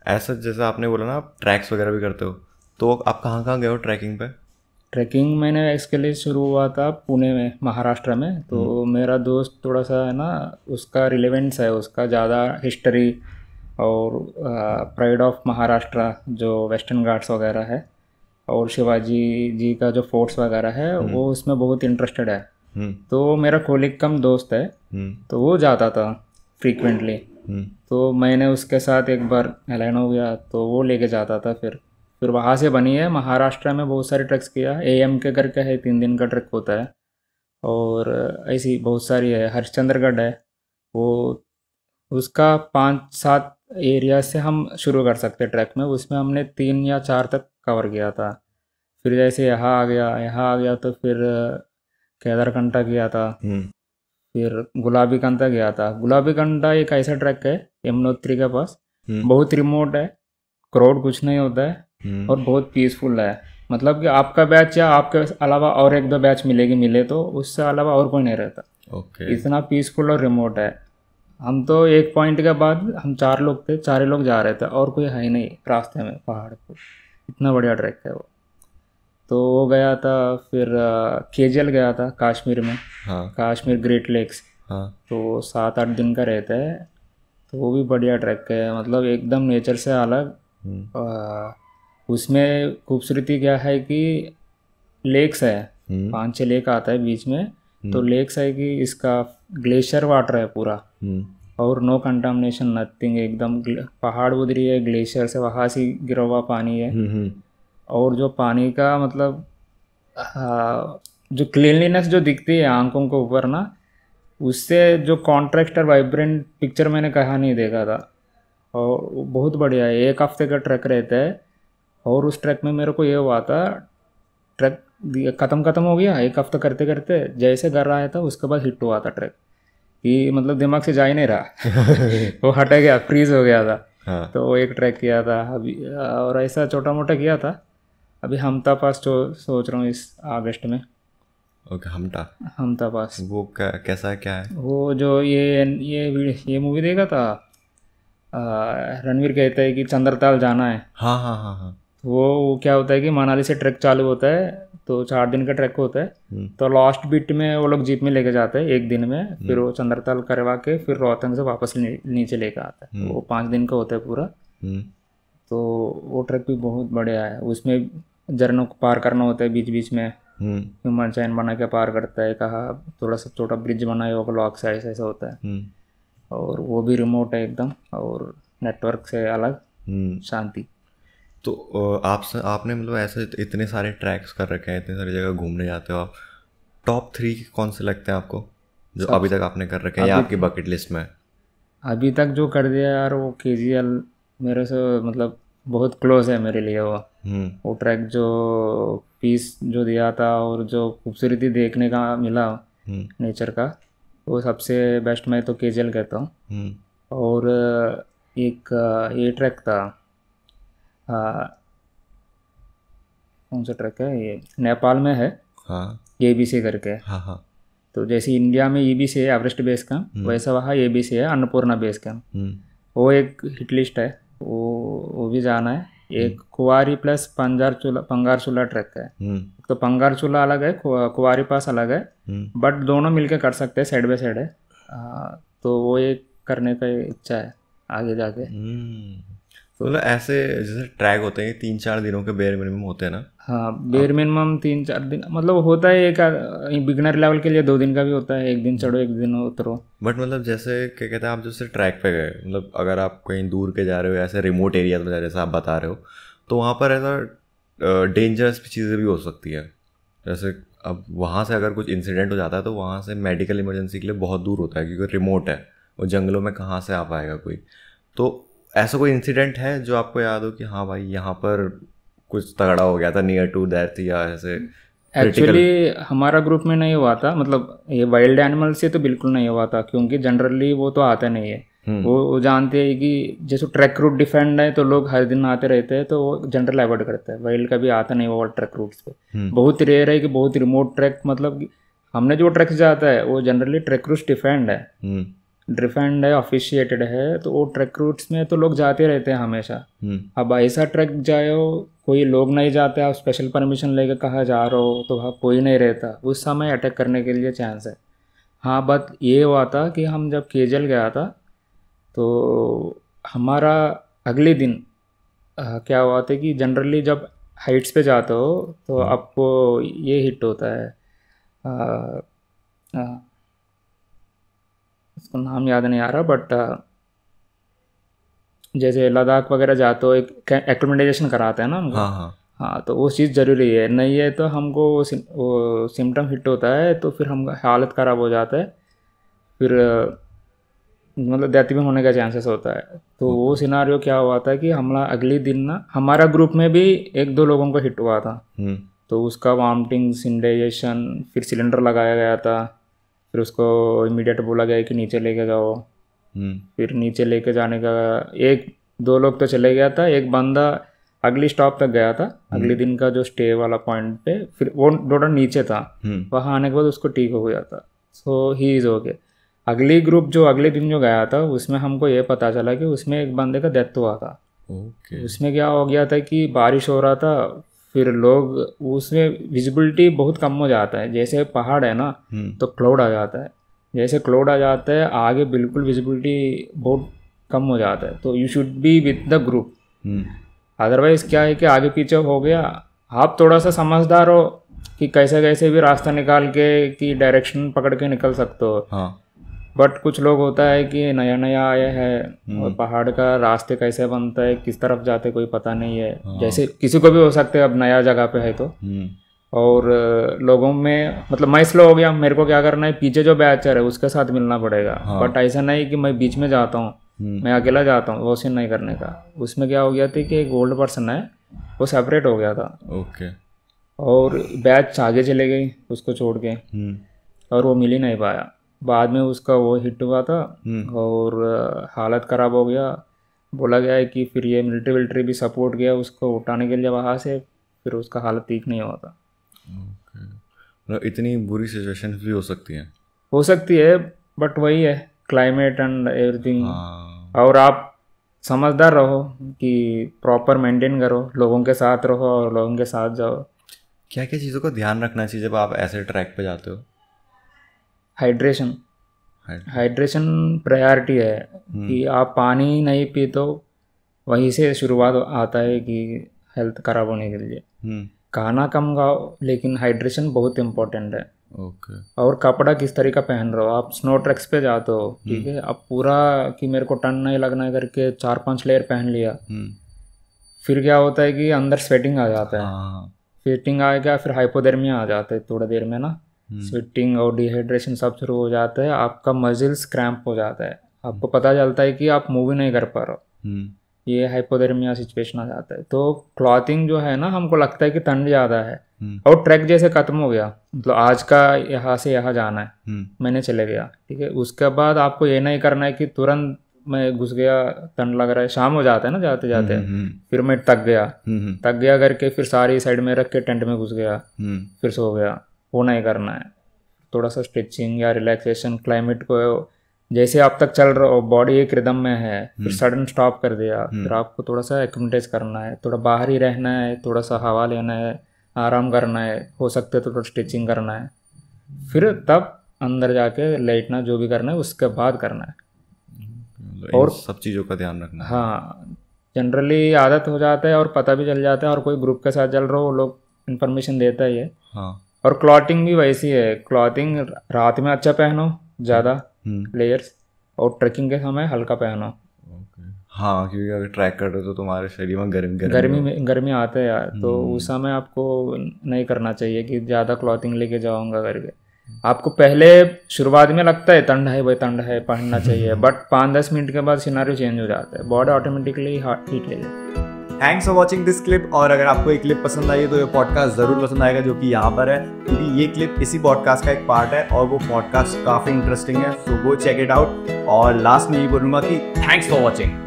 ऐसा जैसा आपने बोला ना आप ट्रैक्स वगैरह भी करते हो, तो आप कहाँ कहाँ गए हो ट्रैकिंग पे? ट्रैकिंग मैंने इसके लिए शुरू हुआ था पुणे में, महाराष्ट्र में। तो मेरा दोस्त थोड़ा सा है ना, उसका रिलेवेंस है, उसका ज़्यादा हिस्ट्री और प्राइड ऑफ महाराष्ट्र जो वेस्टर्न घाट्स वगैरह है और शिवाजी जी का जो फोर्ट्स वगैरह है वो उसमें बहुत इंटरेस्टेड है। हम्म। तो मेरा कोलिग कम दोस्त है, हम्म। तो वो जाता था फ्रीक्वेंटली। हम्म। तो मैंने उसके साथ एक बार अलाइन हो गया तो वो लेके जाता था। फिर वहाँ से बनी है, महाराष्ट्र में बहुत सारे ट्रैक्स किया। एएम के करके है, 3 दिन का ट्रैक होता है। और ऐसी बहुत सारी है, हरिश्चंद्रगढ़ है वो। उसका 5-7 एरिया से हम शुरू कर सकते ट्रैक में, उसमें हमने 3 या 4 तक कवर किया था। फिर जैसे यहाँ आ गया तो फिर केदारकंठा किया था। हम्म। फिर गुलाबी कंधा गया था। गुलाबी कंधा एक ऐसा ट्रैक है यमुनोत्री के पास, हम्म। बहुत रिमोट है, क्राउड कुछ नहीं होता है हम्म। और बहुत पीसफुल है। मतलब कि आपका बैच या आपके अलावा और 1-2 बैच मिले तो उससे अलावा और कोई नहीं रहता। ओके। इतना पीसफुल और रिमोट है। हम तो एक पॉइंट के बाद हम 4 लोग थे, 4 ही लोग जा रहे थे और कोई है ही नहीं रास्ते में पहाड़ पर। इतना बढ़िया ट्रैक है वो। तो वो गया था। फिर केजल गया था कश्मीर में, हाँ। Kashmir great lakes. हाँ। तो 7-8 दिन का रहता है। तो वो भी बढ़िया ट्रैक है, मतलब एकदम नेचर से अलग। हम्म। उसमें खूबसूरती क्या है कि लेक्स है, हम्म। 5-6 लेक आता है बीच में। तो हम्म। लेक्स है कि इसका ग्लेशियर वाटर है पूरा, हम्म। और नो कंटामिनेशन नथिंग, एकदम पहाड़ उधरी है ग्लेशियर से, वहाँ से गिरा हुआ पानी है। हम्म। और जो पानी का मतलब जो क्लीनलीनेस जो दिखती है आंखों को ऊपर ना, उससे जो कॉन्ट्रास्ट और वाइब्रेंट पिक्चर मैंने कहा नहीं देखा था। और वो बहुत बढ़िया है, 1 हफ्ते का ट्रैक रहता है। और उस ट्रैक में मेरे को ये हुआ था, ट्रैक ख़त्म हो गया 1 हफ्ता करते करते, जैसे घर आया था उसके बाद हिट हुआ था ट्रैक, कि मतलब दिमाग से जा ही नहीं रहा। वो हट गया, फ्रीज हो गया था। हाँ। तो वो एक ट्रैक किया था अभी, और ऐसा छोटा मोटा किया था। अभी हमता पास सोच रहा हूँ इस अगस्त में। ओके, हमटा। हमता पास। वो कैसा है, क्या है? वो जो ये मूवी देखा था, रणवीर कहता है कि चंद्रताल जाना है। हाँ हाँ हाँ हाँ। वो क्या होता है कि मनाली से ट्रैक चालू होता है, तो 4 दिन का ट्रैक होता है। हम्म। तो लास्ट बिट में वो लोग जीप में लेके जाते हैं 1 दिन में, फिर हम्म। वो चंद्रताल करवा के फिर रोहतांग से वापस नीचे लेके आता है। हम्म। वो 5 दिन का होता है पूरा। हम्म। तो वो ट्रैक भी बहुत बढ़िया है। उसमें झरनों को पार करना होता है बीच बीच में, हम्म। ह्यूमन चैन बना के पार करता है। कहा थोड़ा सा छोटा ब्रिज बनाया होगा लॉक से, ऐसा ऐसा होता है। हम्म। और वो भी रिमोट है एकदम, और नेटवर्क से अलग हम्म। शांति। तो आपने मतलब ऐसे इतने सारे ट्रैक्स कर रखे हैं, इतनी सारी जगह घूमने जाते हो आप, टॉप 3 कौन से लगते हैं आपको जो सब अभी तक आपने कर रखे हैं या अभी आपकी बकेट लिस्ट में है? अभी तक जो कर दिया यार, वो केजीएल मेरे से मतलब बहुत क्लोज है मेरे लिए वो। हम्म। वो ट्रैक जो पीस जो दिया था और जो खूबसूरती देखने का मिला हम्म। नेचर का, वो सबसे बेस्ट मैं तो केजीएल कहता हूँ। हम्म। और एक ये ट्रैक था, आ, कौन सा ट्रैक है ये, नेपाल में है, हाँ एबीसी करके। हाँ हाँ। तो जैसे इंडिया में ईबीसी है एवरेस्ट बेस कैंप, हम्म। वैसा वहाँ एबीसी है अन्नपूर्णा बेस कैंप। हम्म। वो एक हिट लिस्ट है, वो भी जाना है। हम्म। एक कुंवारी प्लस पंगारचूला ट्रैक है। हम्म। तो पंगारचूला अलग है, कुंवारी पास अलग है, हम्म। बट दोनों मिलके कर सकते हैं, साइड बाय साइड है। तो वो एक करने का इच्छा है आगे जाके। तो तो मतलब ऐसे जैसे ट्रैक होते हैं 3-4 दिनों के बेयर मिनिमम होते हैं ना? हाँ, बेर अब मिनिमम 3-4 दिन मतलब होता है। एक बिगनर लेवल के लिए 2 दिन का भी होता है, 1 दिन चढ़ो 1 दिन उतरो। बट मतलब जैसे क्या कहते हैं, आप जैसे ट्रैक पे गए, मतलब अगर आप कहीं दूर के जा रहे हो ऐसे रिमोट एरिया में जैसे आप बता रहे हो, तो वहाँ पर ऐसा डेंजरस चीज़ें भी हो सकती है। जैसे अब वहाँ से अगर कुछ इंसिडेंट हो जाता है तो वहाँ से मेडिकल इमरजेंसी के लिए बहुत दूर होता है क्योंकि रिमोट है, वो जंगलों में कहाँ से आ पाएगा कोई। तो ऐसा कोई इंसिडेंट है जो आपको याद हो कि हाँ भाई यहाँ पर कुछ तगड़ा हो गया था, नियर टू डेथ या ऐसे एक्चुअली क्रिटिकल? हमारा ग्रुप में नहीं हुआ था, मतलब ये वाइल्ड एनिमल से तो बिल्कुल नहीं हुआ था, क्योंकि जनरली वो तो आता नहीं है। हम्म। वो जानते हैं कि जैसे ट्रैक रूट डिफेंड है तो लोग हर दिन आते रहते हैं, तो वो जनरल अवॉइड करते हैं। वाइल्ड कभी आता नहीं वो ट्रैक रूट्स पे। हम्म। बहुत रेयर है कि बहुत रिमोट ट्रैक, मतलब कि हमने जो ट्रैक जाता है वो जनरली ट्रैक रूट डिफेंड है। हम्म। डिफाइंड है, ऑफिशिएटेड है, तो वो ट्रैक रूट्स में तो लोग जाते रहते हैं हमेशा। अब ऐसा ट्रैक जाओ कोई लोग नहीं जाते, आप स्पेशल परमिशन लेके कहाँ जा रहे हो तो वहाँ कोई नहीं रहता, उस समय अटैक करने के लिए चांस है। हाँ, बट ये हुआ था कि हम जब केजल गया था तो हमारा अगले दिन क्या हुआ था कि जनरली जब हाइट्स पे जाते हो तो आपको ये हिट होता है, उसको नाम याद नहीं आ रहा, बट जैसे लद्दाख वगैरह जाते हो एक एक्लिमेटाइजेशन कराते हैं ना हमको। हाँ, तो वो चीज़ ज़रूरी है, नहीं है तो हमको वो सिम्टम हिट होता है तो फिर हम हालत ख़राब हो जाता है, फिर मतलब डेथ भी होने का चांसेस होता है। तो वो सिनारियो क्या हुआ था कि हमारा अगले दिन ना हमारा ग्रुप में भी 1-2 लोगों को हिट हुआ था। तो उसका वॉमिटिंग, इंडाइजेशन, फिर सिलेंडर लगाया गया था, फिर उसको इमीडिएट बोला गया कि नीचे लेके जाओ। फिर नीचे लेके जाने का 1-2 लोग तो चले गया था, एक बंदा अगली स्टॉप तक गया था, अगले दिन का जो स्टे वाला पॉइंट पे, फिर वो थोड़ा नीचे था, वहाँ आने के बाद उसको ठीक हो गया था, सो ही इज़ ओके। अगली ग्रुप जो अगले दिन जो गया था उसमें हमको ये पता चला कि उसमें एक बंदे का डेथ हुआ था। उसमें क्या हो गया था कि बारिश हो रहा था, फिर लोग उसमें विजिबिलिटी बहुत कम हो जाता है, जैसे पहाड़ है ना तो क्लाउड आ जाता है, जैसे क्लाउड आ जाता है आगे बिल्कुल विजिबिलिटी बहुत कम हो जाता है, तो you should be with the group. Otherwise क्या है कि आगे पीछे हो गया, आप थोड़ा सा समझदार हो कि कैसे कैसे भी रास्ता निकाल के कि डायरेक्शन पकड़ के निकल सकते हो। बट कुछ लोग होता है कि नया नया आया है और पहाड़ का रास्ते कैसे बनता है, किस तरफ जाते कोई पता नहीं है, जैसे किसी को भी हो सकते है, अब नया जगह पे है तो। और लोगों में मतलब मैं स्लो हो गया, मेरे को क्या करना है, पीछे जो बैचर है उसके साथ मिलना पड़ेगा। बट ऐसा नहीं कि मैं बीच में जाता हूँ, मैं अकेला जाता हूँ, वो सीन नहीं करने का। उसमें क्या हो गया था कि एक ओल्ड पर्सन है वो सेपरेट हो गया था, और बैच आगे चले गई उसको छोड़ के, और वो मिल ही नहीं पाया। बाद में उसका वो हिट हुआ था और हालत ख़राब हो गया, बोला गया है कि फिर ये मिलिट्री भी सपोर्ट किया उसको उठाने के लिए वहाँ से, फिर उसका हालत ठीक नहीं हुआ था। मतलब इतनी बुरी सिचुएशन भी हो सकती है, बट वही है क्लाइमेट एंड एवरीथिंग। और आप समझदार रहो कि प्रॉपर मेंटेन करो, लोगों के साथ रहो और लोगों के साथ जाओ। क्या क्या चीज़ों का ध्यान रखना चाहिए जब आप ऐसे ट्रैक पे जाते हो? हाइड्रेशन प्रायोरिटी है कि आप पानी नहीं पी तो वहीं से शुरुआत आता है कि हेल्थ ख़राब होने के लिए। खाना कम खाओ लेकिन हाइड्रेशन बहुत इम्पोर्टेंट है। और कपड़ा किस तरीका पहन रहे हो, आप स्नो ट्रैक्स पे जाते हो, ठीक है, अब पूरा कि मेरे को टन नहीं लगना है करके 4-5 लेयर पहन लिया, फिर क्या होता है कि अंदर स्वेटिंग आ जाता है, स्वेटिंग आ गया फिर हाइपोथर्मिया आ जाता है थोड़ा देर में ना, स्वेटिंग और डिहाइड्रेशन सब शुरू हो जाता है, आपका मसल्स क्रैम्प हो जाता है, आपको पता चलता है कि आप मूव ही नहीं कर पा रहे हो, ये हाइपोथर्मिया सिचुएशन आ जाता है। तो क्लॉथिंग जो है ना, हमको लगता है कि ठंड ज़्यादा है और ट्रैक जैसे ख़त्म हो गया, मतलब आज का यहाँ से यहाँ जाना है, मैंने चले गया, ठीक है, उसके बाद आपको ये नहीं करना है कि तुरंत मैं घुस गया, ठंड लग रहा है, शाम हो जाता है ना जाते जाते, फिर मैं थक गया करके फिर सारी साइड में रख के टेंट में घुस गया, फिर सो गया, वो नहीं करना है। थोड़ा सा स्ट्रेचिंग या रिलैक्सेशन, क्लाइमेट को जैसे आप तक चल रहे हो, बॉडी एक रिदम में है, फिर सडन स्टॉप कर दिया, फिर आपको थोड़ा सा एक्टिविटीज करना है, थोड़ा बाहर ही रहना है, थोड़ा सा हवा लेना है, आराम करना है, हो सकते तो थोड़ा स्ट्रेचिंग करना है, फिर तब अंदर जाके लेटना, जो भी करना है उसके बाद करना है। और सब चीज़ों का ध्यान रखना है। हाँ, जनरली आदत हो जाता है और पता भी चल जाता है, और कोई ग्रुप के साथ चल रहे हो लोग इन्फॉर्मेशन देता ही है। और क्लॉथिंग भी वैसी है, क्लॉथिंग रात में अच्छा पहनो ज़्यादा लेयर्स, और ट्रैकिंग के समय हल्का पहनो। हाँ, क्योंकि अगर ट्रैक कर रहे हो तो तुम्हारे शरीर में गर्मी आते हैं यार, तो उस समय आपको नहीं करना चाहिए कि ज़्यादा क्लॉथिंग लेके जाऊँगा करके। आपको पहले शुरुआत में लगता है ठंड है भाई, ठंड है, पहनना चाहिए, बट 5-10 मिनट के बाद सिनारियो चेंज हो जाता है, बॉडी ऑटोमेटिकली हीट ले जाती है। Thanks for watching this clip. और अगर आपको ये क्लिप पसंद आई तो ये पॉडकास्ट ज़रूर पसंद आएगा, जो कि यहाँ पर है, क्योंकि ये क्लिप इसी पॉडकास्ट का एक पार्ट है और वो पॉडकास्ट काफ़ी इंटरेस्टिंग है, सो गो चेक इट आउट। और लास्ट में ये बोलूँगा कि थैंक्स फॉर वॉचिंग।